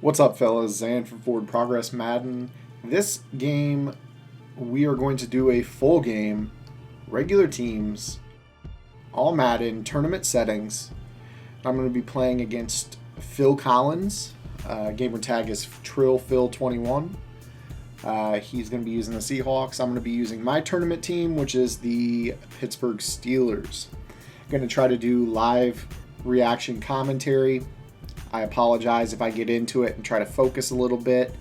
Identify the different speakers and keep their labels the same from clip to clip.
Speaker 1: What's up, fellas? Zan from Forward Progress Madden. This game, we are going to do a full game, regular teams, all Madden, tournament settings. I'm going to be playing against Phil Collins. Gamer tag is TrillPhil21. He's going to be using the Seahawks. I'm going to be using my tournament team, which is the Pittsburgh Steelers. I'm going to try to do live reaction commentary. I apologize if I get into it and try to focus a little bit,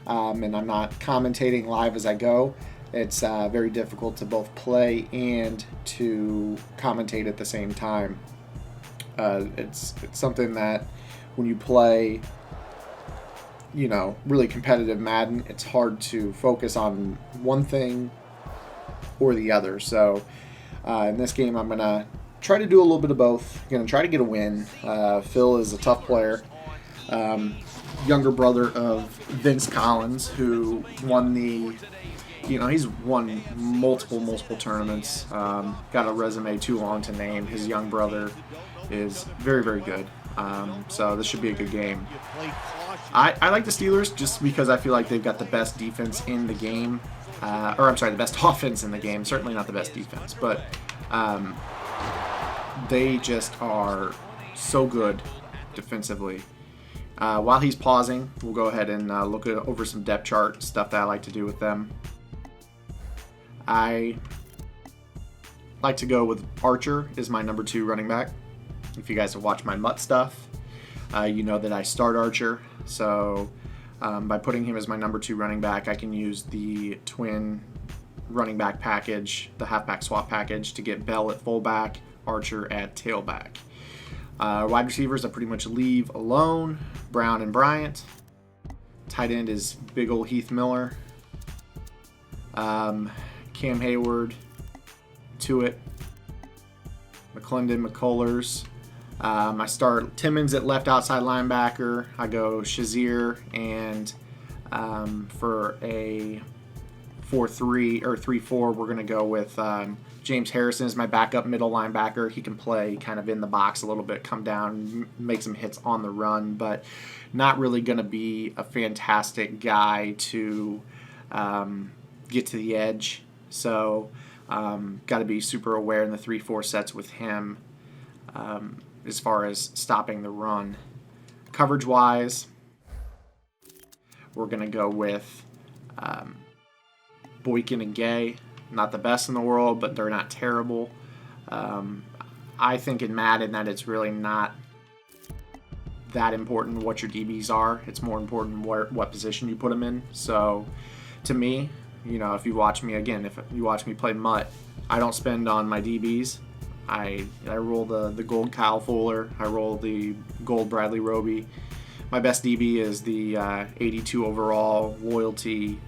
Speaker 1: and I'm not commentating live as I go. It's very difficult to both play and to commentate at the same time. It's something that when you play, really competitive Madden, it's hard to focus on one thing or the other. So in this game, I'm going to try to do a little bit of both. I'm going to try to get a win. Phil is a tough player. Younger brother of Vince Collins, who won he's won multiple tournaments. Got a resume too long to name. His young brother is very good. So this should be a good game. I like the Steelers just because I feel like they've got the best defense in the game. The best offense in the game. Certainly not the best defense, but they just are so good defensively. While he's pausing, we'll go ahead and look over some depth chart stuff that I like to do with them. I like to go with Archer as my number 2 running back. If you guys have watched my MUT stuff, you know that I start Archer. So by putting him as my number 2 running back, I can use the twin running back package, the halfback swap package, to get Bell at fullback, Archer at tailback. Wide receivers I pretty much leave alone. Brown and Bryant. Tight end is big old Heath Miller. Cam Hayward. Tuitt. McClendon, McCullers. I start Timmons at left outside linebacker. I go Shazier, and for a 4-3 or 3-4, we're going to go with James Harrison as my backup middle linebacker. He can play kind of in the box a little bit, come down, make some hits on the run, but not really going to be a fantastic guy to get to the edge. So got to be super aware in the 3-4 sets with him as far as stopping the run. Coverage-wise, we're going to go with Boykin and Gay. Not the best in the world, but they're not terrible. I think in Madden that it's really not that important what your DBs are. It's more important what position you put them in. So to me, if you watch me play MUT, I don't spend on my DBs. I roll the gold Kyle Fuller. I roll the gold Bradley Roby. My best DB is the 82 overall loyalty.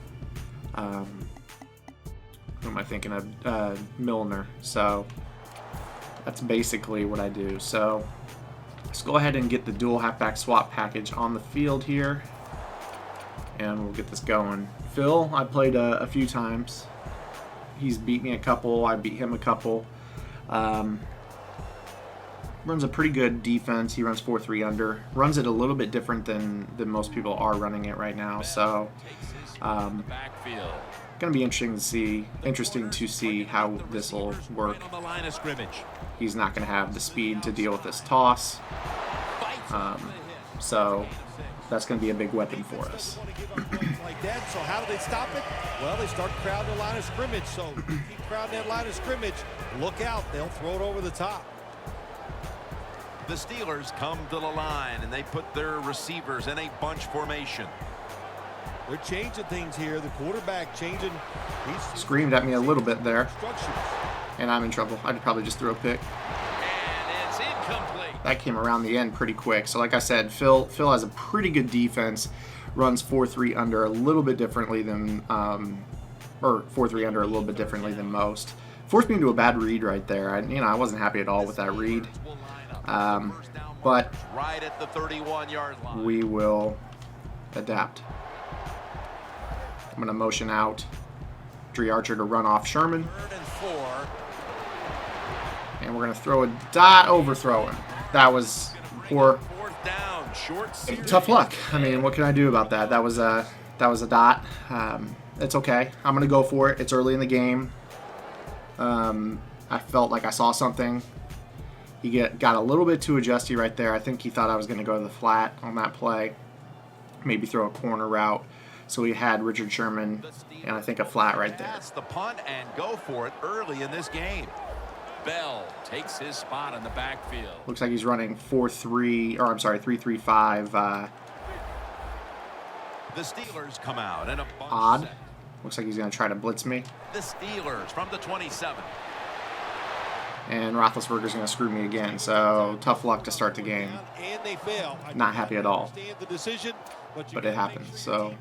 Speaker 1: Who am I thinking of? Milner. So that's basically what I do. So let's go ahead and get the dual halfback swap package on the field here, and we'll get this going. Phil, I played a few times. He's beat me a couple. I beat him a couple. Runs a pretty good defense. He runs 4-3 under. Runs it a little bit different than most people are running it right now. So going to be interesting to see how this will work. He's not going to have the speed to deal with this toss. So that's going to be a big weapon for us.
Speaker 2: So how do they stop it? Well, they start crowding the line of scrimmage. So keep crowding that line of scrimmage. Look out. They'll throw it over the top.
Speaker 3: The Steelers come to the line, and they put their receivers in a bunch formation.
Speaker 2: They're changing things here. The quarterback changing.
Speaker 1: He screamed at me a little bit there, and I'm in trouble. I probably just threw a pick.
Speaker 3: And it's incomplete.
Speaker 1: That came around the end pretty quick. So like I said, Phil has a pretty good defense. Runs 4-3 under a little bit differently than, or 4-3 under a little bit differently than most. Forced me into a bad read right there. I wasn't happy at all with that read. But
Speaker 3: right at the 31-yard line.
Speaker 1: We will adapt. I'm going to motion out Dre Archer to run off Sherman. And we're going to throw a dot overthrowing. That was poor
Speaker 3: down. Short series.
Speaker 1: Tough luck. I mean, what can I do about that? That was a dot. It's okay. I'm gonna go for it. It's early in the game. I felt like I saw something. He got a little bit too adjusty right there. I think he thought I was gonna go to the flat on that play. Maybe throw a corner route. So he had Richard Sherman and I think a flat right there.
Speaker 3: That's the punt and go for it early in this game. Bell takes his spot in the backfield.
Speaker 1: Looks like he's running 4-3, or I'm sorry, 3-3-5.
Speaker 3: The Steelers come out and a bunch
Speaker 1: Odd.
Speaker 3: set.
Speaker 1: Looks like he's going to try to blitz me.
Speaker 3: The Steelers from the 27.
Speaker 1: And Roethlisberger's going to screw me again. So tough luck to start the game.
Speaker 2: And they fail.
Speaker 1: Not happy at all.
Speaker 2: Understand the decision,
Speaker 1: But it happens. So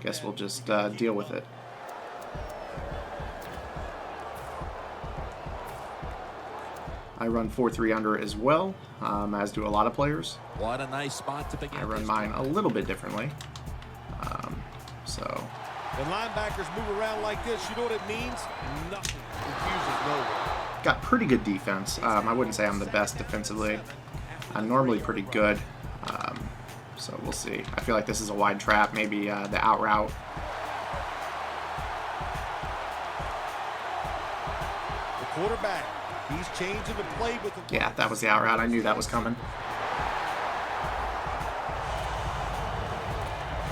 Speaker 1: guess we'll just deal with it. I run 4-3 under as well, as do a lot of players.
Speaker 3: What a nice spot to begin.
Speaker 1: I run mine a little bit differently. So
Speaker 2: when linebackers move around like this, you know what it means? Nothing. Confuses nowhere.
Speaker 1: got pretty good defense. I wouldn't say I'm the best defensively. I'm normally pretty good. So we'll see. I feel like this is a wide trap, maybe the out route.
Speaker 2: The quarterback, he's changing the play with the...
Speaker 1: Yeah, that was the out route. I knew that was coming.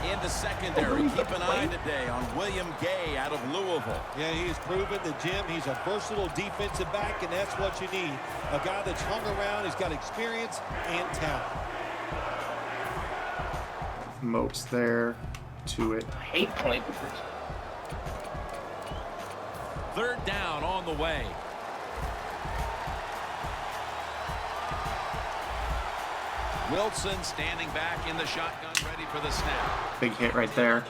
Speaker 3: In the secondary, keep an eye today on William Gay out of Louisville.
Speaker 2: Yeah, he has proven to Jim he's a versatile defensive back, and that's what you need. A guy that's hung around, he's got experience and talent.
Speaker 1: Moats there to it.
Speaker 4: I hate playing.
Speaker 3: Third down on the way. Wilson standing back in the shotgun, ready for the snap.
Speaker 1: Big hit right there.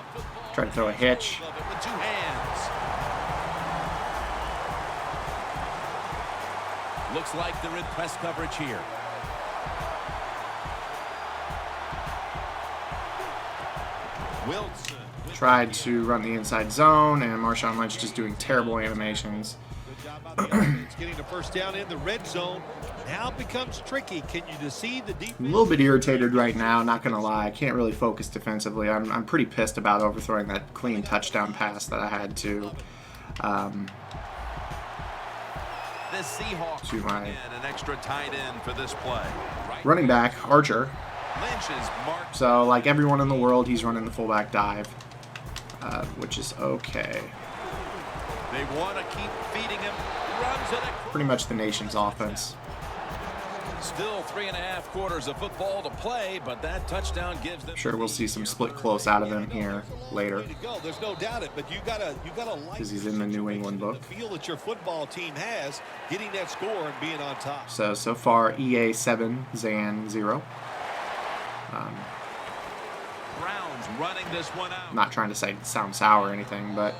Speaker 1: Try to throw a hitch.
Speaker 3: With 2 hands. Looks like they're in press coverage here. Wilson.
Speaker 1: Tried to run the inside zone, and Marshawn Lynch just doing terrible animations.
Speaker 2: Good job by the offense getting the first down in the red zone. Now it becomes tricky. Can you deceive the defense?
Speaker 1: A little bit irritated right now, not going to lie. I can't really focus defensively. I'm pretty pissed about overthrowing that clean touchdown pass that I had to
Speaker 3: The Seahawks
Speaker 1: to my
Speaker 3: bring in an extra tight end for this play.
Speaker 1: running back, Archer.
Speaker 3: Lynch is marked.
Speaker 1: So, like everyone in the world, he's running the fullback dive, which is okay.
Speaker 3: They want to keep feeding him. Runs it.
Speaker 1: Pretty much the nation's offense.
Speaker 3: Still 3.5 quarters of football to play, but that touchdown gives them.
Speaker 1: Sure, we'll see some split close out of him here later.
Speaker 2: Way to go. There's no doubt it, but you gotta like
Speaker 1: Because he's in the New England book.
Speaker 2: the feel that your football team has, getting that score and being on top.
Speaker 1: So far, EA 7, Zan 0.
Speaker 3: Browns running this one out.
Speaker 1: Not trying to sound sour or anything, but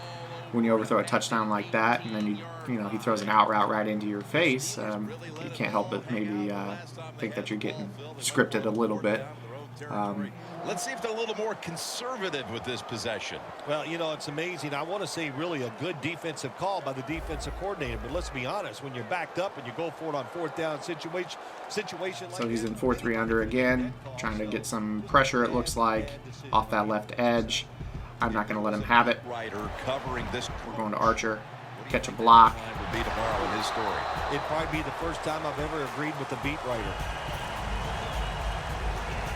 Speaker 1: when you overthrow a touchdown like that, and then he throws an out route right into your face, you can't help but maybe think that you're getting scripted a little bit.
Speaker 3: Let's see if they're a little more conservative with this possession.
Speaker 2: Well, you know, it's amazing. I want to say really a good defensive call by the defensive coordinator, but let's be honest, when you're backed up and you go for it on fourth down situation like
Speaker 1: So he's
Speaker 2: that,
Speaker 1: in 4-3 under again, trying to get some pressure, it looks like, off that left edge. I'm not going to let him have it.
Speaker 3: Ryder covering this.
Speaker 1: We're going to Archer. Catch a block.
Speaker 3: Would be tomorrow in his story.
Speaker 2: it'd probably be the first time I've ever agreed with the beat writer.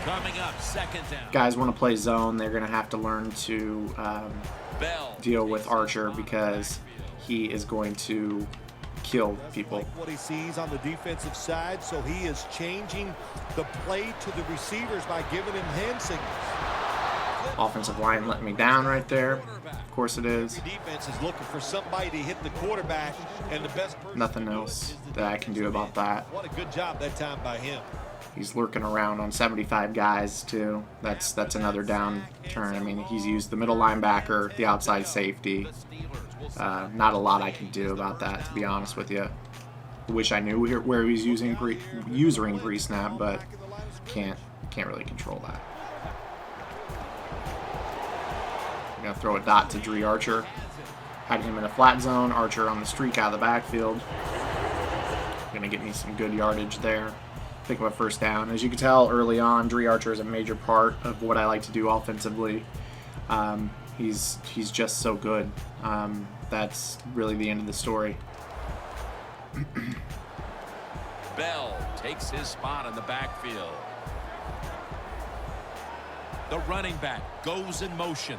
Speaker 3: Coming up, second down.
Speaker 1: Guys want to play zone, they're going to have to learn to
Speaker 3: Bell.
Speaker 1: deal with Archer because he is going to kill people.
Speaker 2: Like what he sees on the defensive side, so he is changing the play to the receivers by giving him hand signals.
Speaker 1: Offensive line letting me down right there. Of course it is.
Speaker 2: The defense is looking for somebody to hit the quarterback, and the best person
Speaker 1: Nothing else that I can do about that.
Speaker 2: What a good job that time by him.
Speaker 1: He's lurking around on 75 guys too. That's another down turn. I mean, he's used the middle linebacker, the outside safety. Not a lot I can do about that, to be honest with you. Wish I knew where he was using pre-snap, but can't really control that. I'm gonna throw a dot to Dre Archer. Had him in a flat zone. Archer on the streak out of the backfield. Gonna get me some good yardage there. pick up a first down. As you can tell early on, Dre Archer is a major part of what I like to do offensively. He's just so good. That's really the end of the story.
Speaker 3: Bell takes his spot in the backfield. The running back goes in motion.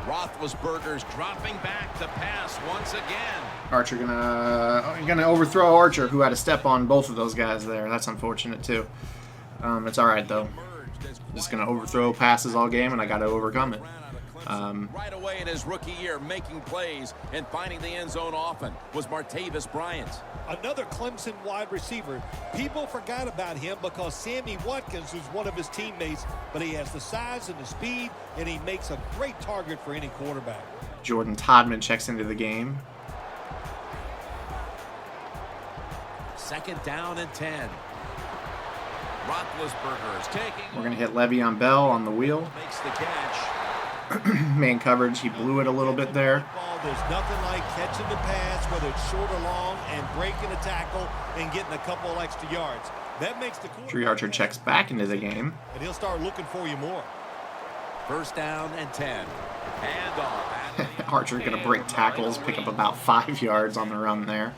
Speaker 3: Roethlisberger's dropping back to pass once again.
Speaker 1: Archer gonna overthrow Archer, who had a step on both of those guys there. That's unfortunate too. It's all right though. Just gonna overthrow passes all game, and I got to overcome it.
Speaker 3: Right away in his rookie year, making plays and finding the end zone often was Martavis Bryant.
Speaker 2: Another Clemson wide receiver. People forgot about him because Sammy Watkins was one of his teammates, but he has the size and the speed, and he makes a great target for any quarterback.
Speaker 1: Jordan Todman checks into the game.
Speaker 3: 2nd down and 10. Roethlisberger is taking.
Speaker 1: We're gonna hit Le'Veon Bell on the wheel.
Speaker 3: Makes the catch.
Speaker 1: Man coverage, he blew it a little bit there.
Speaker 2: There's nothing like catching the pass, whether it's short or long, and breaking a tackle and getting a couple of extra yards. That makes the
Speaker 1: Dre Archer checks back into the game.
Speaker 2: And he'll start looking for you more.
Speaker 3: 1st down and 10. Handoff.
Speaker 1: Archer gonna break tackles, pick up about 5 yards on the run there.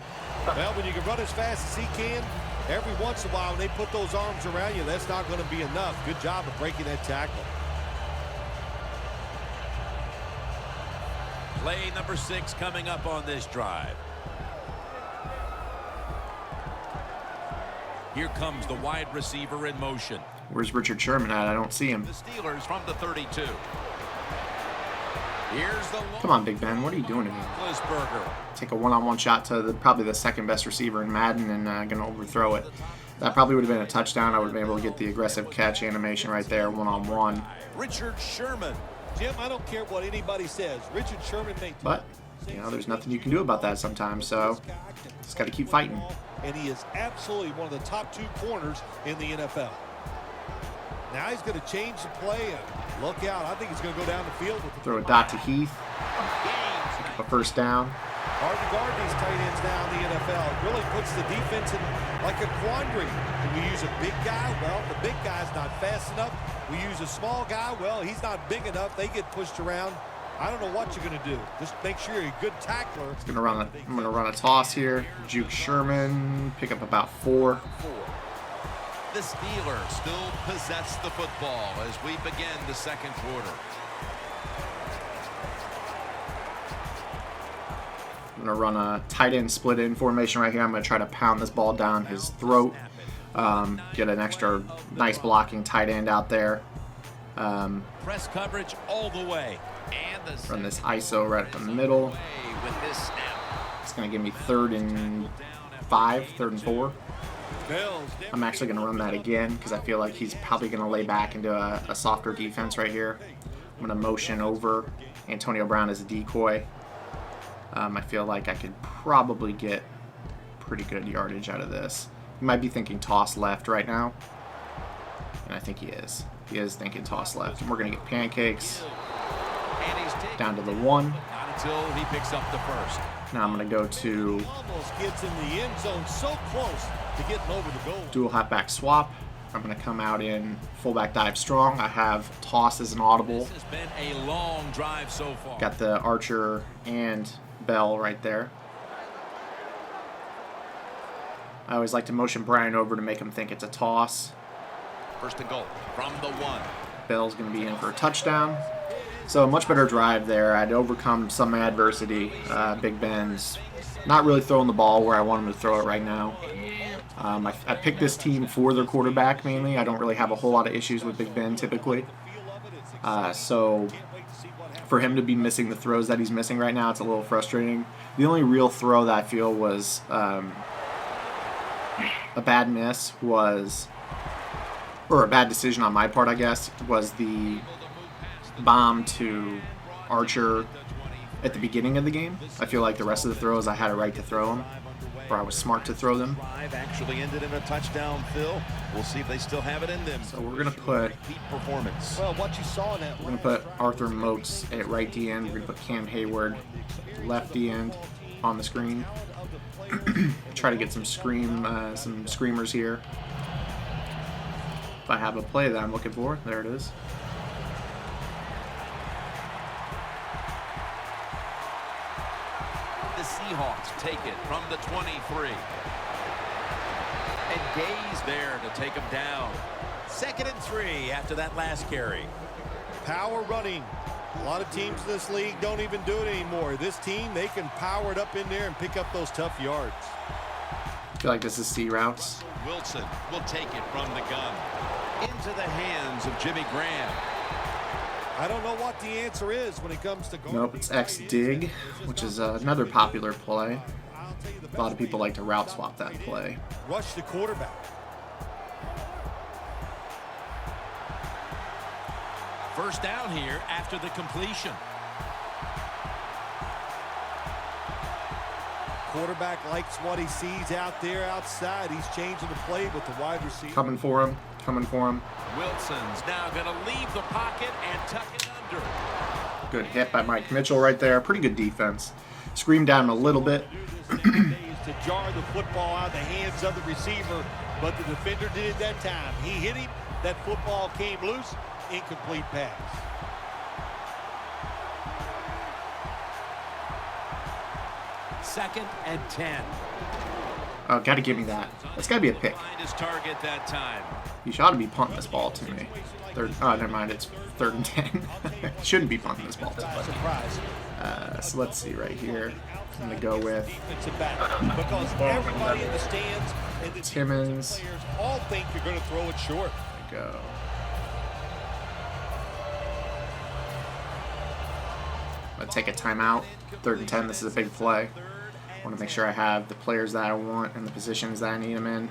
Speaker 2: Well, when you can run as fast as he can, every once in a while when they put those arms around you, that's not going to be enough. Good job of breaking that tackle.
Speaker 3: Play number 6 coming up on this drive. Here comes the wide receiver in motion.
Speaker 1: Where's Richard Sherman at? I don't see him.
Speaker 3: The Steelers from the 32. Here's the
Speaker 1: Come on, Big Ben. What are you doing to me?
Speaker 3: Roethlisberger.
Speaker 1: Take a one-on-one shot to probably the second best receiver in Madden, and going to overthrow it. That probably would have been a touchdown. I would have been able to get the aggressive catch animation right there, one-on-one.
Speaker 3: Richard Sherman.
Speaker 2: Jim, I don't care what anybody says. Richard Sherman made.
Speaker 1: But, there's nothing you can do about that sometimes, so just got to keep fighting.
Speaker 2: And he is absolutely one of the top 2 corners in the NFL. Now he's going to change the play, and look out. I think he's going to go down the field.
Speaker 1: Throw a dot to Heath. A first down.
Speaker 2: Hard to guard these tight ends now in the NFL. It really puts the defense in like a quandary. Do we use a big guy? Well, the big guy's not fast enough. We use a small guy. Well, he's not big enough. They get pushed around. I don't know what you're going to do. Just make sure you're a good tackler.
Speaker 1: I'm going to run a toss here. Juke Sherman. Pick up about 4.
Speaker 3: The Steelers still possess the football as we begin the 2nd quarter.
Speaker 1: I'm going to run a tight end split in formation right here. I'm going to try to pound this ball down his throat. Get an extra nice blocking tight end out there.
Speaker 3: Press coverage all the way. And
Speaker 1: run this ISO right up in the middle. It's going to give me 3rd and 5, 3rd and 4. I'm actually going to run that again because I feel like he's probably going to lay back into a softer defense right here. I'm going to motion over Antonio Brown as a decoy. I feel like I could probably get pretty good yardage out of this. You might be thinking toss left right now, and I think he is. He is thinking toss left, and we're going to get pancakes down to the 1.
Speaker 3: Not until he picks up the first.
Speaker 1: Now I'm going to go to
Speaker 2: almost gets in the end zone so close to getting over the goal.
Speaker 1: Dual halfback swap. I'm going to come out in fullback dive strong. I have toss as an audible.
Speaker 3: This has been a long drive so far.
Speaker 1: Got the Archer and Bell right there. I always like to motion Brian over to make him think it's a toss.
Speaker 3: 1st and goal from the 1.
Speaker 1: Bell's going to be in for a touchdown. So a much better drive there. I'd overcome some adversity. Big Ben's not really throwing the ball where I want him to throw it right now. I picked this team for their quarterback mainly. I don't really have a whole lot of issues with Big Ben typically. So for him to be missing the throws that he's missing right now, it's a little frustrating. The only real throw that I feel was a bad miss was, or a bad decision on my part, I guess, was the bomb to Archer at the beginning of the game. I feel like the rest of the throws I had a right to throw them, or I was smart to throw them.
Speaker 3: Actually ended in a touchdown, Phil. We'll see if they still have it in them.
Speaker 1: So we're gonna put
Speaker 3: performance.
Speaker 2: Well, what you saw in that.
Speaker 1: We're gonna put Arthur Moats at right D end. We're gonna put Cam Hayward left D end on the screen. Try to get some screamers here. If I have a play that I'm looking for, there it is.
Speaker 3: The Seahawks take it from the 23. And Gay's there to take him down.
Speaker 2: 2nd and 3 after that last carry. Power running. A lot of teams in this league don't even do it anymore. This team, they can power it up in there and pick up those tough yards.
Speaker 1: I feel like this is C routes.
Speaker 3: Wilson will take it from the gun. Into the hands of Jimmy Graham.
Speaker 2: I don't know what the answer is when it comes to going.
Speaker 1: Nope, it's X dig, which is another popular play. A lot of people like to route swap that play.
Speaker 2: Rush the quarterback.
Speaker 3: First down here after the completion.
Speaker 2: Quarterback likes what he sees out there outside. He's changing the play with the wide receiver.
Speaker 1: Coming for him. Coming for him.
Speaker 3: Wilson's now going to leave the pocket and tuck it under.
Speaker 1: Good hit by Mike Mitchell right there. Pretty good defense. Screamed down a little bit.
Speaker 2: To jar the football out of the hands of the receiver, but the defender did it that time. He hit him. That football came loose. Incomplete pass.
Speaker 3: Second and 10.
Speaker 1: Oh, gotta give me that. That's gotta be a pick.
Speaker 3: Find his target that time.
Speaker 1: You should ought to be punting this ball to me. Oh, never mind. It's 3rd and 10. Shouldn't be punting this ball to me. So let's see right here. I'm gonna go with
Speaker 2: because everybody in the stands and the
Speaker 1: Timmons.
Speaker 2: players all think you're going to throw it short.
Speaker 1: There we go. I'm gonna take a timeout. 3rd and 10. This is a big play. I want to make sure I have the players that I want and the positions that I need them in.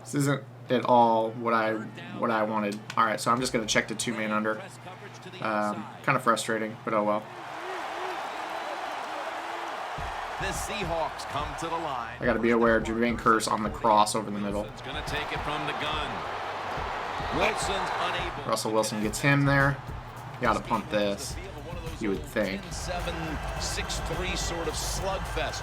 Speaker 1: This isn't at all what I wanted. All right, so I'm just going to check the 2-man under. Kind of frustrating, but oh well.
Speaker 3: The Seahawks come to the line.
Speaker 1: I got to be aware of Jermaine Kearse on the cross over the middle.
Speaker 3: It's going to take it from the gun. Wilson's unable.
Speaker 1: Russell Wilson gets him there. You got to pump this, you would think.
Speaker 3: 7-6-3 sort of slugfest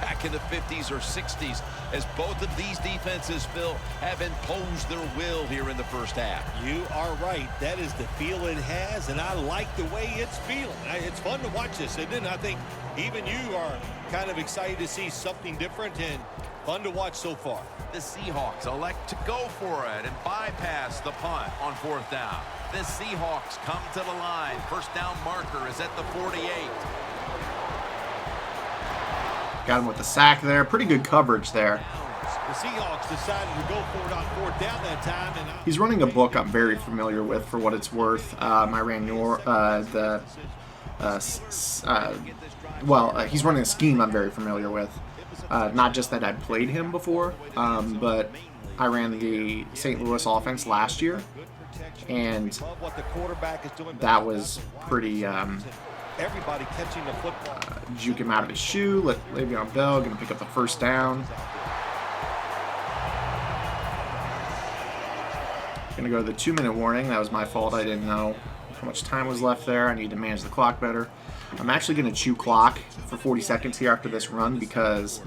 Speaker 3: back in the 50s or 60s, as both of these defenses, Phil, have imposed their will here in the first half.
Speaker 2: You are right. That is the feel it has, and I like the way it's feeling. It's fun to watch this, isn't it? I think even you are kind of excited to see something different and fun to watch so far.
Speaker 3: The Seahawks elect to go for it and bypass the punt on 4th down. The Seahawks come to the line. First down marker is at the 48.
Speaker 1: Got him with the sack there. Pretty good coverage there.
Speaker 2: The Seahawks decided to go for it on 4th down that time. And
Speaker 1: he's running a book I'm very familiar with for what it's worth. I ran he's running a scheme I'm very familiar with. Not just that I'd played him before, but I ran the St. Louis offense last year, and that was pretty
Speaker 2: everybody catching the football.
Speaker 1: Juke him out of his shoe, let Le'Veon Bell gonna pick up the first down. Gonna go to the 2-minute warning. That was my fault. I didn't know how much time was left there. I need to manage the clock better. I'm actually gonna chew clock for 40 seconds here after this run because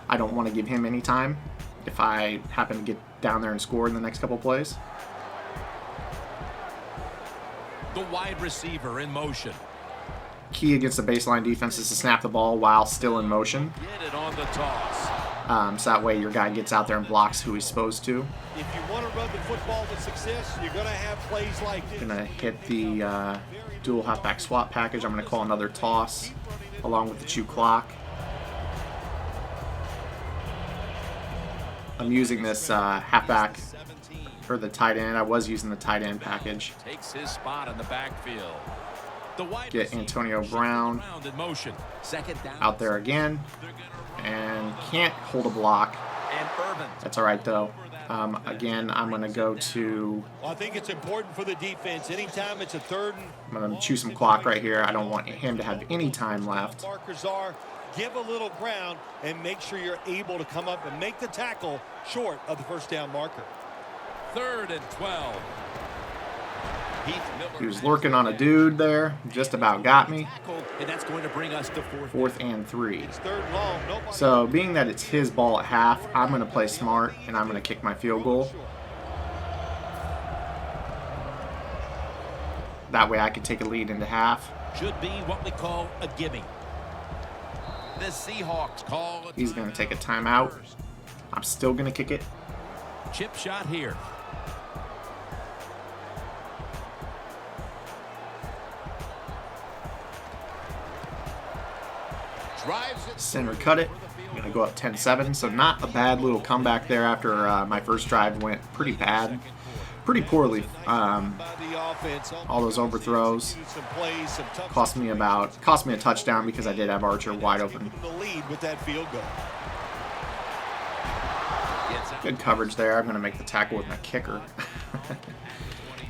Speaker 1: I don't want to give him any time if I happen to get down there and score in the next couple plays.
Speaker 3: The wide receiver in motion.
Speaker 1: Key against the baseline defense is to snap the ball while still in motion.
Speaker 3: Get it on the toss.
Speaker 1: So that way your guy gets out there and blocks who he's supposed to.
Speaker 2: If you want to run the football with success, you're going to have plays like this.
Speaker 1: Gonna hit the dual halfback swap package. I'm gonna call another toss along with the chew clock. I'm using this halfback for the tight end. I was using the tight end package.
Speaker 3: Takes his spot in the backfield.
Speaker 1: Get Antonio Brown out there again, and can't hold a block. That's all right though. Again, I'm going to go to...
Speaker 2: Well, I think it's important for the defense. Anytime it's a 3rd and...
Speaker 1: I'm going to chew some clock right here. I don't want him to have any time left.
Speaker 2: Markers are, give a little ground and make sure you're able to come up and make the tackle short of the first down marker.
Speaker 3: 3rd and 12.
Speaker 1: He was lurking on a dude there. Just about got me.
Speaker 3: And that's going to bring us to
Speaker 1: 4th and 3.
Speaker 2: It's 3rd and long.
Speaker 1: So being that it's his ball at half, I'm going to play smart and I'm going to kick my field goal. That way I can take a lead into half.
Speaker 3: Should be what we call a gimme. The Seahawks call.
Speaker 1: He's going to take a timeout. I'm still going to kick it.
Speaker 3: Chip shot here.
Speaker 1: Center cut it. I'm going to go up 10-7. So not a bad little comeback there after my first drive went pretty bad. Pretty poorly. All those overthrows cost me a touchdown because I did have Archer wide open. Good coverage there. I'm going to make the tackle with my kicker.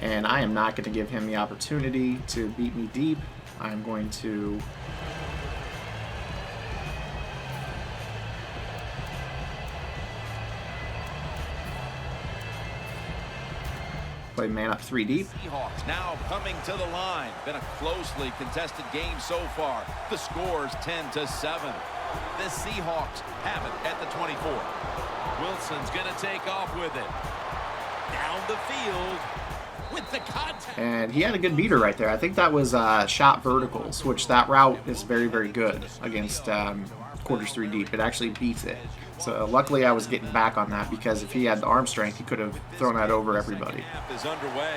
Speaker 1: And I am not going to give him the opportunity to beat me deep. I'm going to play man up 3 deep.
Speaker 3: Seahawks now coming to the line. Been a closely contested game so far. The score's 10-7. The Seahawks have it at the 24. Wilson's going to take off with it. Down the field with the contact.
Speaker 1: And he had a good beater right there. I think that was shot verticals, which that route is very, very good against quarters 3 deep. It actually beats it. So luckily I was getting back on that because if he had the arm strength, he could have thrown that over everybody.
Speaker 3: Is underway.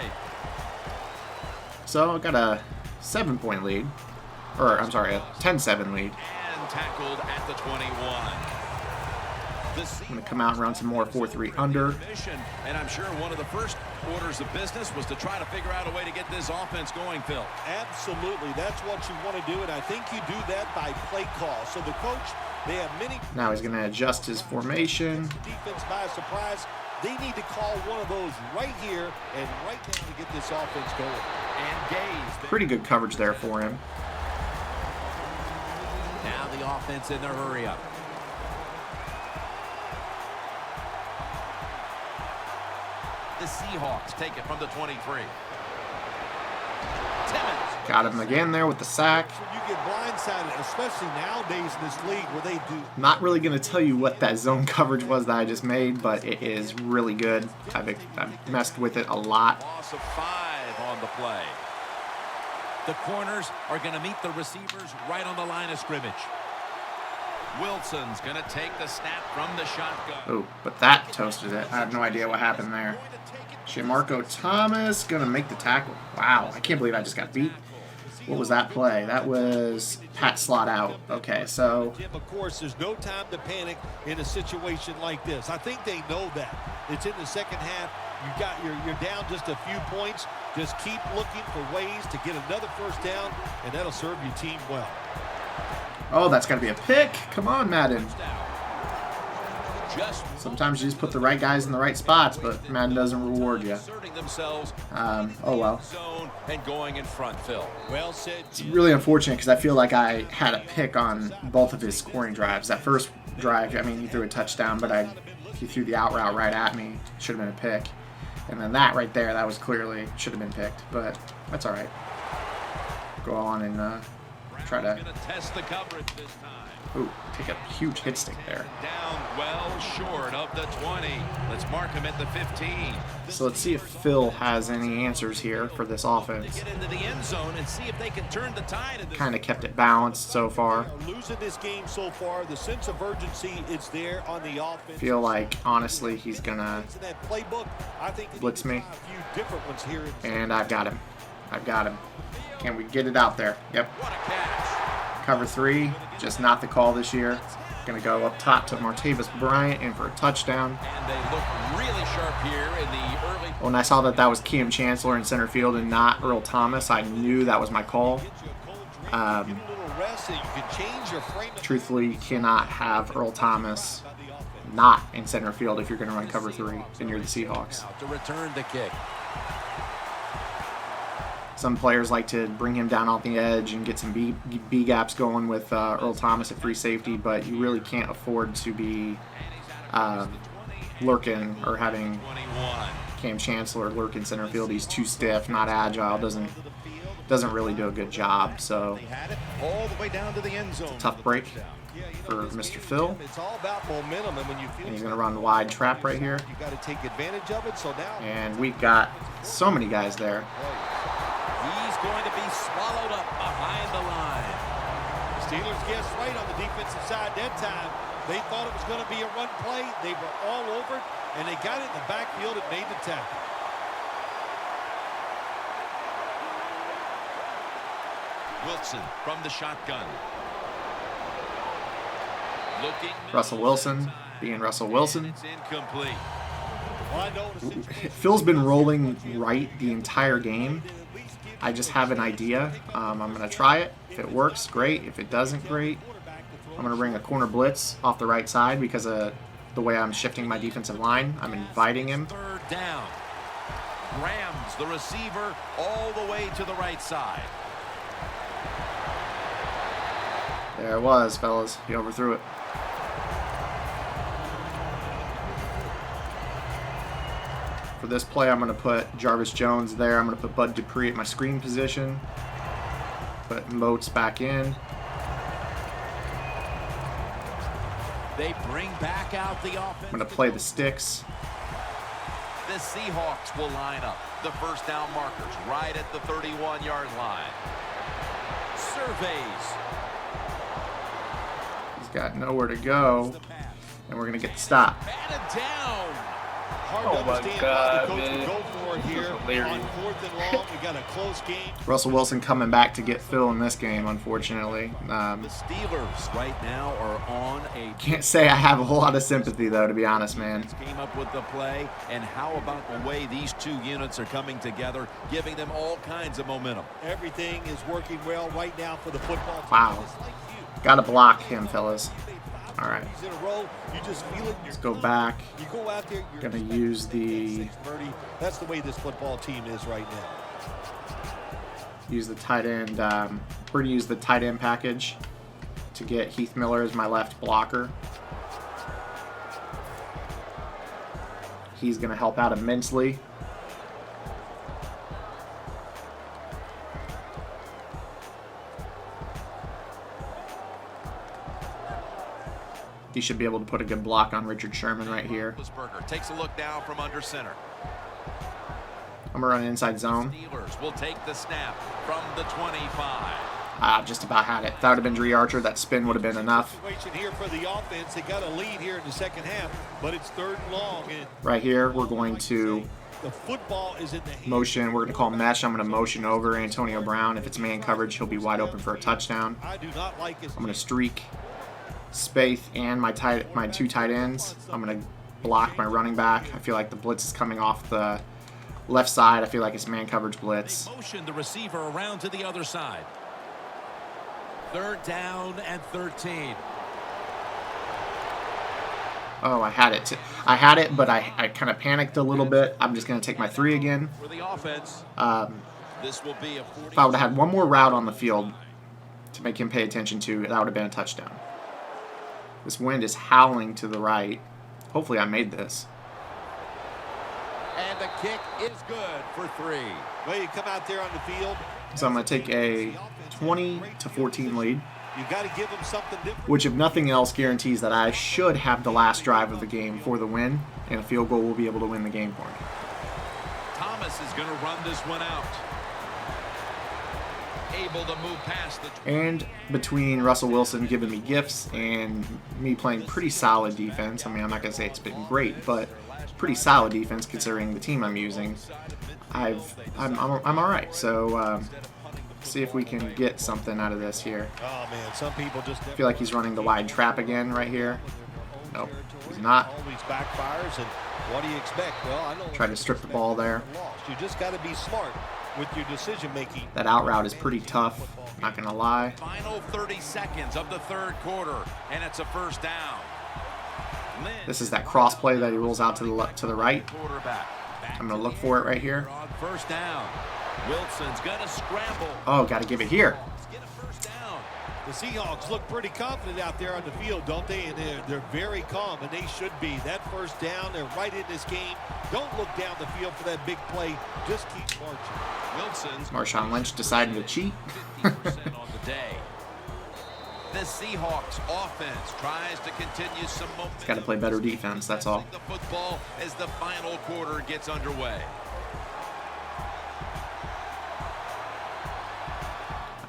Speaker 1: So I got a 7-point lead. Or, I'm sorry, a 10-7 lead.
Speaker 3: And tackled at the 21.
Speaker 1: I'm going to come out and run some more 4-3 under.
Speaker 3: And I'm sure one of the first orders of business was to try to figure out a way to get this offense going, Phil.
Speaker 2: Absolutely. That's what you want to do, and I think you do that by play call. So the coach, they have many.
Speaker 1: Now he's going to adjust his formation.
Speaker 2: Defense by surprise. They need to call one of those right here and right now to get this offense going.
Speaker 3: And Gaze.
Speaker 1: Pretty good coverage there for him.
Speaker 3: Now the offense in their hurry up. The Seahawks take it from the 23. Timmons.
Speaker 1: Got him again there with the sack.
Speaker 2: You get blindsided, especially nowadays in this league where they do.
Speaker 1: Not really going to tell you what that zone coverage was that I just made, but it is really good. I've messed with it a lot.
Speaker 3: Loss of 5 on the play. The corners are going to meet the receivers right on the line of scrimmage. Wilson's going to take the snap from the shotgun.
Speaker 1: Oh, but that toasted it. I have no idea what happened there. Shamarco Thomas going to make the tackle. Wow, I can't believe I just got beat. What was that play? That was Pat slot out. Okay, so.
Speaker 2: Of course, there's no time to panic in a situation like this. I think they know that. It's in the second half. You're down just a few points. Just keep looking for ways to get another first down, and that'll serve your team well.
Speaker 1: Oh, that's got to be a pick. Come on, Madden. Sometimes you just put the right guys in the right spots, but Madden doesn't reward you. Oh, well. It's really unfortunate because I feel like I had a pick on both of his scoring drives. That first drive, I mean, he threw a touchdown, but he threw the out route right at me. Should have been a pick. And then that right there, that was clearly should have been picked, but that's all right. Go on and try to
Speaker 3: test the coverage this time.
Speaker 1: Ooh, take a huge hit stick there.
Speaker 3: Down well short of the 20. Let's mark him at the 15.
Speaker 1: So let's see if Phil has any answers here for this offense.
Speaker 3: Get into the end zone and see if they can turn the tide.
Speaker 1: Kind of kept it balanced so far.
Speaker 2: Losing this game so far, the sense of urgency is there on the offense.
Speaker 1: Feel like honestly he's gonna blitz me, and I've got him. Can we get it out there? Yep.
Speaker 3: What a catch.
Speaker 1: Cover 3, just not the call this year. Going to go up top to Martavis Bryant in for a touchdown.
Speaker 3: And they look really sharp here in the early.
Speaker 1: When I saw that was Keem Chancellor in center field and not Earl Thomas, I knew that was my call. Truthfully, you cannot have Earl Thomas not in center field if you're going to run cover 3 and you're the Seahawks.
Speaker 3: To return the kick.
Speaker 1: Some players like to bring him down off the edge and get some B gaps going with Earl Thomas at free safety, but you really can't afford to be lurking or having Cam Chancellor lurking center field. He's too stiff, not agile, doesn't really do a good job. So tough break for Mr. Phil. And he's going to run wide trap right here. And we've got so many guys there.
Speaker 3: He's going to be swallowed up behind the line.
Speaker 2: The Steelers guessed right on the defensive side that time. They thought it was going to be a run play. They were all over it, and they got it in the backfield and made the tackle.
Speaker 3: Wilson from the shotgun.
Speaker 1: Russell Wilson being Russell Wilson.
Speaker 3: It's incomplete.
Speaker 1: Phil's been rolling right the entire game. I just have an idea. I'm going to try it. If it works, great. If it doesn't, great. I'm going to bring a corner blitz off the right side because of the way I'm shifting my defensive line. I'm inviting him.
Speaker 3: Third down. Rams, the receiver, all the way to the right side.
Speaker 1: There it was, fellas. He overthrew it. For this play, I'm going to put Jarvis Jones there. I'm going to put Bud Dupree at my screen position. Put Moats back in.
Speaker 3: They bring back out the offense.
Speaker 1: I'm going to play the sticks.
Speaker 3: The Seahawks will line up. The first down markers right at the 31-yard line. Surveys.
Speaker 1: He's got nowhere to go. And we're going to get the stop.
Speaker 3: Batted down.
Speaker 2: Oh my God, man. Go for it here on 4th and long. We got a close game.
Speaker 1: Russell Wilson coming back to get Phil in this game, unfortunately.
Speaker 3: The Steelers right now are on a...
Speaker 1: Can't say I have a whole lot of sympathy, though, to be honest, man.
Speaker 3: Came up with the play, and how about the way these two units are coming together, giving them all kinds of momentum.
Speaker 2: Everything is working well right now for the football team.
Speaker 1: Wow. Got to block him, fellas. All right. Let's go back.
Speaker 2: You go out there,
Speaker 1: going to use the...
Speaker 2: That's the way this football team is right now.
Speaker 1: Use the tight end. We're going to use the tight end package to get Heath Miller as my left blocker. He's going to help out immensely. He should be able to put a good block on Richard Sherman right here.
Speaker 3: Takes a look down from under center.
Speaker 1: I'm going to run an inside zone.
Speaker 3: Steelers will take the snap from the 25.
Speaker 1: Just about had it. If that would have been Dree Archer, that spin would have been enough.
Speaker 2: Here for the offense. They got a lead here in the second half, but it's 3rd and long.
Speaker 1: Right here, we're going to
Speaker 2: the football is in the
Speaker 1: motion. We're going to call mesh. I'm going to motion over Antonio Brown. If it's man coverage, he'll be wide open for a touchdown.
Speaker 2: I do not like his...
Speaker 1: I'm going to streak Spaeth and my two tight ends. I'm going to block my running back. I feel like the blitz is coming off the left side. I feel like it's man coverage blitz.
Speaker 3: They motion the receiver around to the other side. 3rd down and 13.
Speaker 1: Oh, I had it. I had it, but I kind of panicked a little bit. I'm just going to take my 3 again.
Speaker 3: For the offense, this will be a 40.
Speaker 1: If I would have had one more route on the field to make him pay attention to, that would have been a touchdown. This wind is howling to the right. Hopefully I made this.
Speaker 3: And the kick is good for 3.
Speaker 2: Well, you come out there on the field.
Speaker 1: So I'm going to take a 20-14 lead.
Speaker 2: You got to give them something different.
Speaker 1: Which, if nothing else, guarantees that I should have the last drive of the game for the win, and a field goal will be able to win the game for me.
Speaker 3: Thomas is going to run this one out. Able to move past the...
Speaker 1: And between Russell Wilson giving me gifts and me playing pretty solid defense, I mean, I'm not going to say it's been great, but pretty solid defense considering the team I'm using, I'm all right. So see if we can get something out of this here.
Speaker 2: Oh man, some people just
Speaker 1: feel like he's running the wide trap again right here. Nope, he's not.
Speaker 2: Always backfires, and what do you expect? Well, I know.
Speaker 1: Try to strip the ball there.
Speaker 2: You just got to be smart with your decision making.
Speaker 1: That out route is pretty tough, not gonna lie.
Speaker 3: Final 30 seconds of the 3rd quarter, and it's a 1st down.
Speaker 1: This is that cross play that he rolls out to the right. I'm gonna look for it right here.
Speaker 3: 1st down. Wilson's gonna scramble.
Speaker 1: Oh, gotta give it here.
Speaker 2: The Seahawks look pretty confident out there on the field, don't they? And they're very calm, and they should be. That first down, they're right in this game. Don't look down the field for that big play. Just keep marching.
Speaker 3: Wilson's
Speaker 1: Marshawn Lynch deciding to cheat.
Speaker 3: 50% on the day. The Seahawks offense tries to continue some momentum.
Speaker 1: It's got to play better defense, that's all.
Speaker 3: The football as the final quarter gets underway.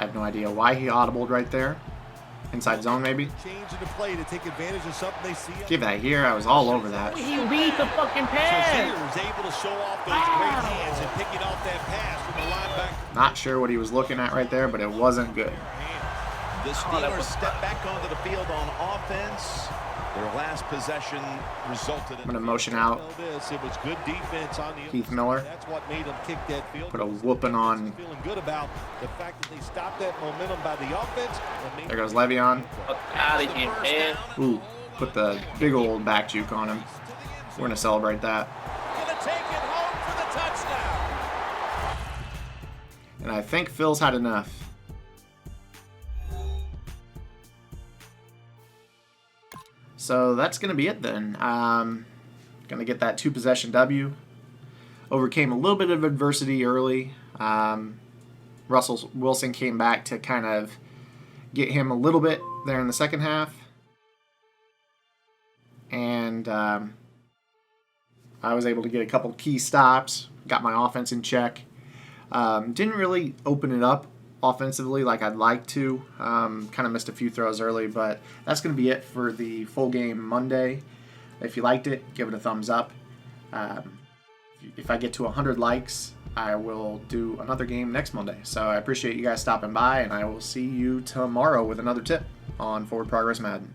Speaker 1: I have no idea why he audibled right there. Inside zone, maybe?
Speaker 2: Changing the play to take advantage of something they see.
Speaker 1: Give that here. I was all over that.
Speaker 4: He read the fucking
Speaker 2: So
Speaker 4: pass.
Speaker 2: Sears able to show off those great hands and picking off that pass from the linebacker.
Speaker 1: Not sure what he was looking at right there, but it wasn't good.
Speaker 3: The Steelers step back onto the field on offense. Their last possession resulted in...
Speaker 1: I'm going to motion out
Speaker 2: It was good defense on the
Speaker 1: Keith Miller.
Speaker 2: That's what made them kick that field.
Speaker 1: Put a whooping on.
Speaker 2: Feeling good about the fact that they stopped that momentum by the offense.
Speaker 1: There goes Le'Veon.
Speaker 4: Fuck out of here, man.
Speaker 1: Ooh, put the big old back juke on him. We're going to celebrate that.
Speaker 2: Gonna take it home for the touchdown.
Speaker 1: And I think Phil's had enough. So that's going to be it then. Going to get that 2-possession W. Overcame a little bit of adversity early. Russell Wilson came back to kind of get him a little bit there in the second half. And I was able to get a couple key stops. Got my offense in check. Didn't really open it up offensively like I'd like to. Kind of missed a few throws early, but that's going to be it for the full game Monday. If you liked it, give it a thumbs up. If I get to 100 likes, I will do another game next Monday. So I appreciate you guys stopping by, and I will see you tomorrow with another tip on Forward Progress Madden.